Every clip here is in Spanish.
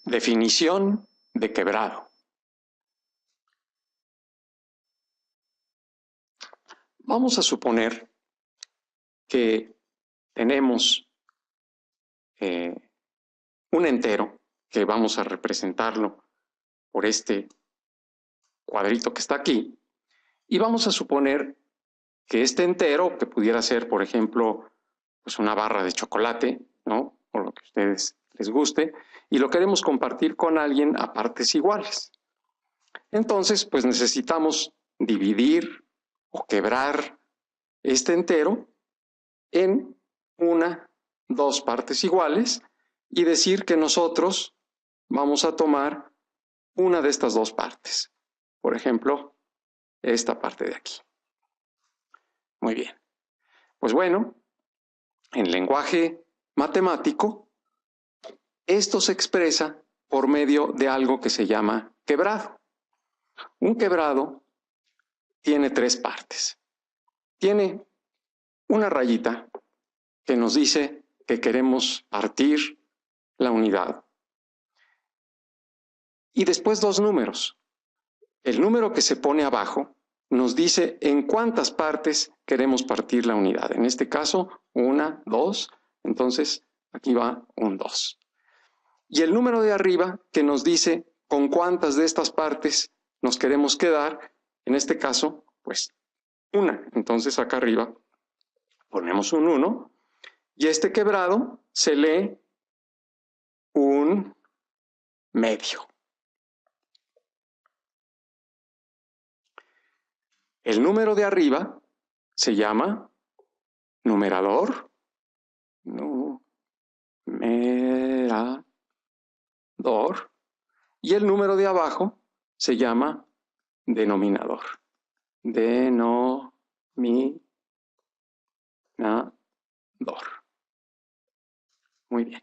Definición de quebrado. Vamos a suponer que tenemos un entero que vamos a representarlo por este cuadrito que está aquí, y vamos a suponer que este entero, que pudiera ser, por ejemplo, pues una barra de chocolate, ¿no? O lo que a ustedes les guste, y lo queremos compartir con alguien a partes iguales. Entonces, pues necesitamos dividir o quebrar este entero en dos partes iguales y decir que nosotros vamos a tomar una de estas dos partes. Por ejemplo, esta parte de aquí. Muy bien. Pues bueno, en lenguaje matemático, esto se expresa por medio de algo que se llama quebrado. Un quebrado tiene tres partes. Tiene una rayita que nos dice que queremos partir la unidad. Y después dos números. El número que se pone abajo nos dice en cuántas partes queremos partir la unidad. En este caso, 1, 2, entonces aquí va un 2. Y el número de arriba que nos dice con cuántas de estas partes nos queremos quedar, en este caso, pues 1. Entonces acá arriba ponemos un 1 y este quebrado se lee un medio. El número de arriba se llama numerador, y el número de abajo se llama denominador. Denominador. Muy bien.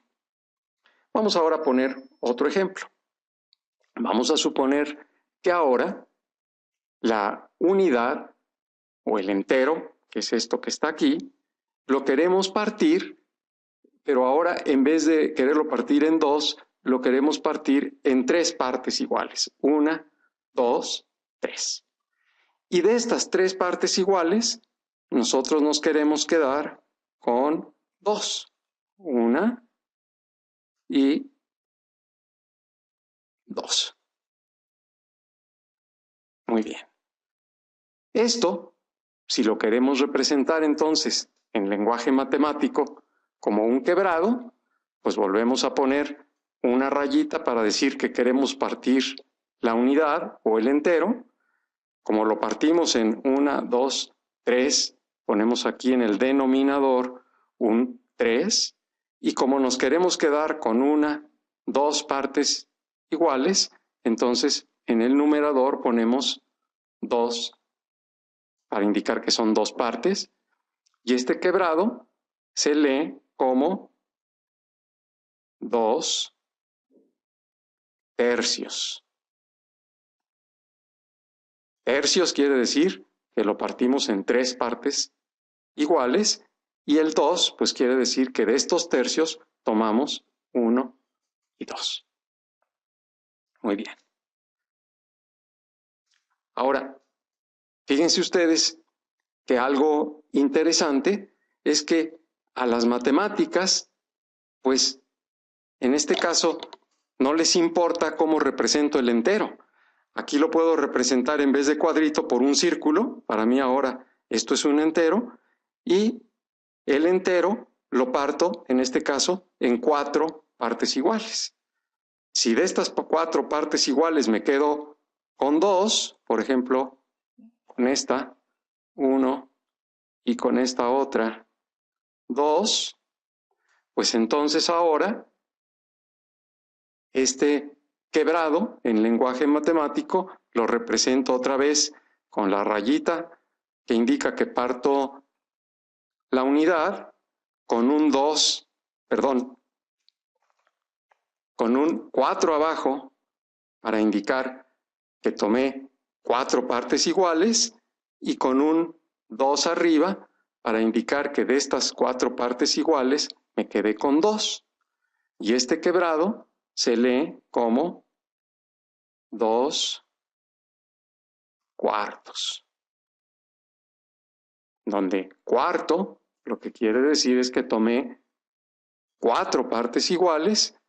Vamos ahora a poner otro ejemplo. Vamos a suponer que ahora la unidad o el entero, que es esto que está aquí, lo queremos partir, pero ahora en vez de quererlo partir en dos, lo queremos partir en tres partes iguales. 1, 2, 3. Y de estas tres partes iguales, nosotros nos queremos quedar con 2. 1 y 2. Muy bien. Esto, si lo queremos representar entonces en lenguaje matemático como un quebrado, pues volvemos a poner una rayita para decir que queremos partir la unidad o el entero. Como lo partimos en 1, 2, 3, ponemos aquí en el denominador un 3, y como nos queremos quedar con dos partes iguales, entonces en el numerador ponemos 2 para indicar que son dos partes, y este quebrado se lee como 2 tercios. Tercios quiere decir que lo partimos en tres partes iguales, y el 2 pues quiere decir que de estos tercios tomamos 1 y 2. Muy bien. Ahora, fíjense ustedes que algo interesante es que a las matemáticas, pues en este caso no les importa cómo represento el entero. Aquí lo puedo representar en vez de cuadrito por un círculo. Para mí ahora esto es un entero, y el entero lo parto, en este caso, en 4 partes iguales. Si de estas 4 partes iguales me quedo con 2, por ejemplo, con esta 1 y con esta otra 2, pues entonces ahora este quebrado en lenguaje matemático lo represento otra vez con la rayita que indica que parto la unidad con un 4 abajo para indicar que tomé 4 partes iguales, y con un 2 arriba para indicar que de estas 4 partes iguales me quedé con 2. Y este quebrado se lee como 2 cuartos. Donde cuarto, lo que quiere decir es que tomé 4 partes iguales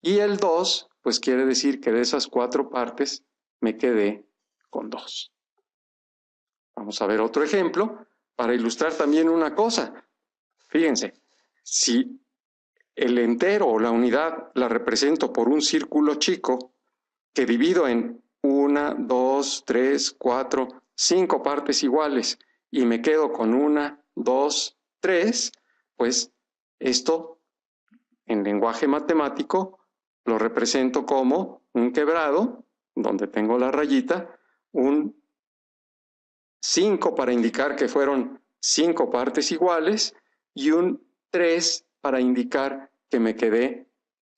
y el 2, pues quiere decir que de esas 4 partes me quedé con 2. Vamos a ver otro ejemplo para ilustrar también una cosa. Fíjense, si el entero o la unidad la represento por un círculo chico que divido en 1, 2, 3, 4, 5 partes iguales y me quedo con 1, 2, 3, pues esto en lenguaje matemático lo represento como un quebrado, donde tengo la rayita, un 5 para indicar que fueron 5 partes iguales y un 3 para indicar que me quedé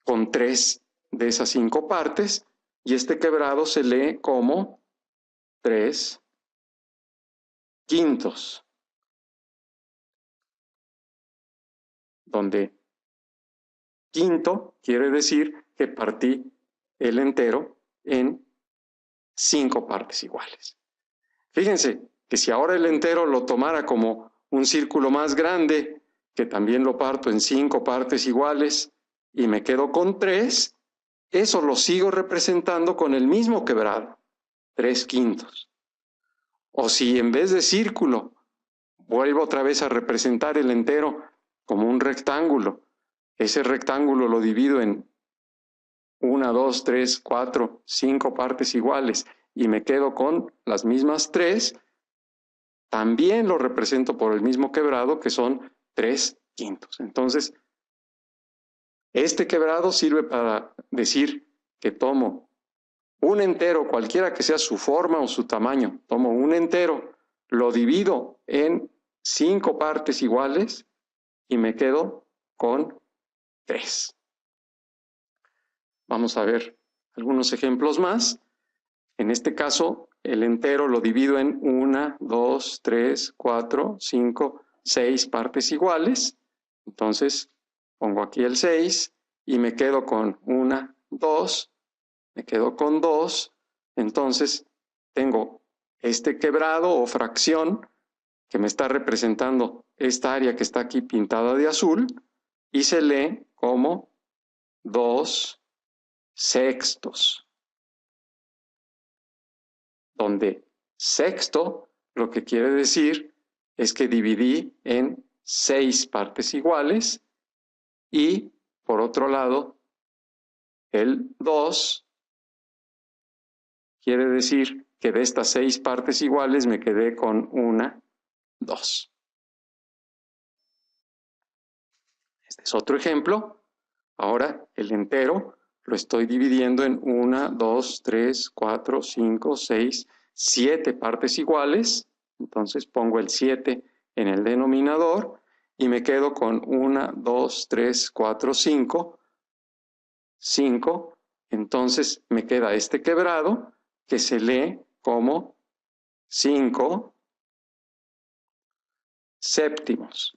con 3 de esas 5 partes, y este quebrado se lee como 3 quintos, donde quinto quiere decir que partí el entero en 5 partes iguales. Fíjense que si ahora el entero lo tomara como un círculo más grande, que también lo parto en 5 partes iguales y me quedo con 3, eso lo sigo representando con el mismo quebrado, 3 quintos. O si en vez de círculo vuelvo otra vez a representar el entero como un rectángulo, ese rectángulo lo divido en 1, 2, 3, 4, 5 partes iguales y me quedo con las mismas 3, también lo represento por el mismo quebrado, que son 3 quintos. Entonces, este quebrado sirve para decir que tomo un entero, cualquiera que sea su forma o su tamaño, tomo un entero, lo divido en 5 partes iguales y me quedo con 3. Vamos a ver algunos ejemplos más. En este caso, el entero lo divido en 1, 2, 3, 4, 5, 6 partes iguales. Entonces, pongo aquí el 6 y me quedo con 1, 2, me quedo con 2. Entonces, tengo este quebrado o fracción que me está representando esta área que está aquí pintada de azul y se lee como 2 sextos, donde sexto lo que quiere decir es que dividí en 6 partes iguales y por otro lado el 2 quiere decir que de estas 6 partes iguales me quedé con 1, 2. Este es otro ejemplo. Ahora el entero lo estoy dividiendo en 1, 2, 3, 4, 5, 6, 7 partes iguales. Entonces pongo el 7 en el denominador y me quedo con 1, 2, 3, 4, 5. 5. Entonces me queda este quebrado que se lee como 5 séptimos.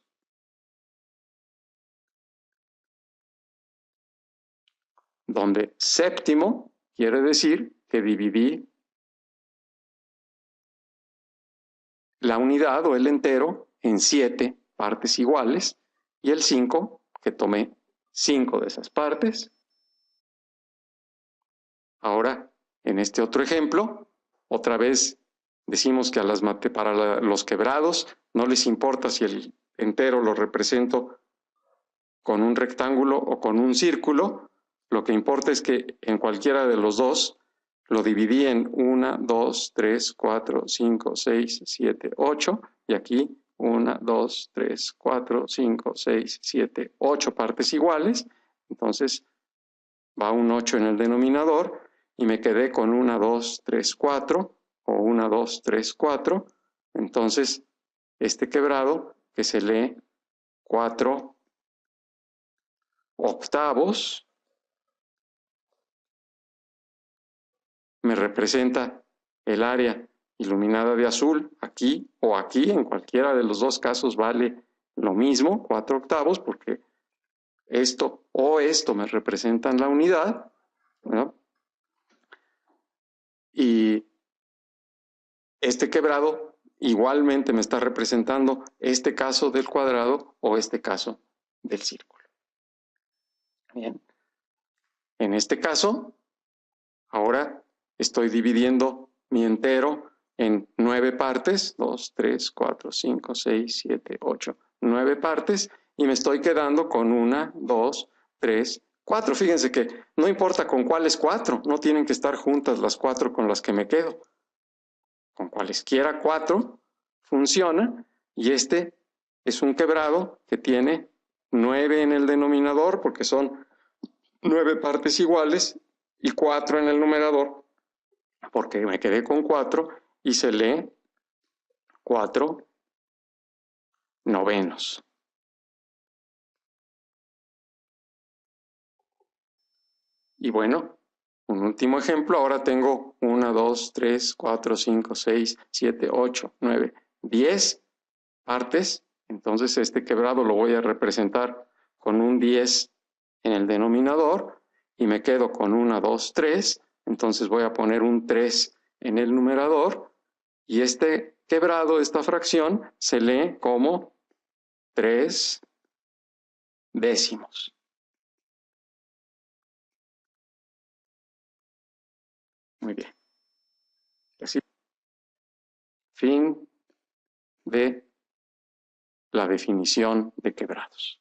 Donde séptimo quiere decir que dividí la unidad o el entero en 7 partes iguales y el 5 que tomé 5 de esas partes. Ahora, en este otro ejemplo, otra vez decimos que a para los quebrados no les importa si el entero lo represento con un rectángulo o con un círculo. Lo que importa es que en cualquiera de los dos lo dividí en 1, 2, 3, 4, 5, 6, 7, 8 y aquí 1, 2, 3, 4, 5, 6, 7, 8 partes iguales. Entonces va un 8 en el denominador y me quedé con 1, 2, 3, 4 o 1, 2, 3, 4. Entonces este quebrado que se lee 4 octavos me representa el área iluminada de azul aquí o aquí, en cualquiera de los dos casos vale lo mismo, 4 octavos, porque esto o esto me representan la unidad, ¿no? Y este quebrado igualmente me está representando este caso del cuadrado o este caso del círculo. Bien. En este caso, ahora estoy dividiendo mi entero en 9 partes, 2, 3, 4, 5, 6, 7, 8, 9 partes, y me estoy quedando con 1, 2, 3, 4. Fíjense que no importa con cuáles 4, no tienen que estar juntas las 4 con las que me quedo. Con cualesquiera 4 funciona, y este es un quebrado que tiene 9 en el denominador porque son 9 partes iguales y 4 en el numerador porque me quedé con 4 y se lee 4 novenos. Y bueno, un último ejemplo, ahora tengo 1, 2, 3, 4, 5, 6, 7, 8, 9, 10 partes. Entonces este quebrado lo voy a representar con un 10 en el denominador y me quedo con 1, 2, 3. Entonces voy a poner un 3 en el numerador y este quebrado, esta fracción, se lee como 3 décimos. Muy bien. Así, fin de la definición de quebrados.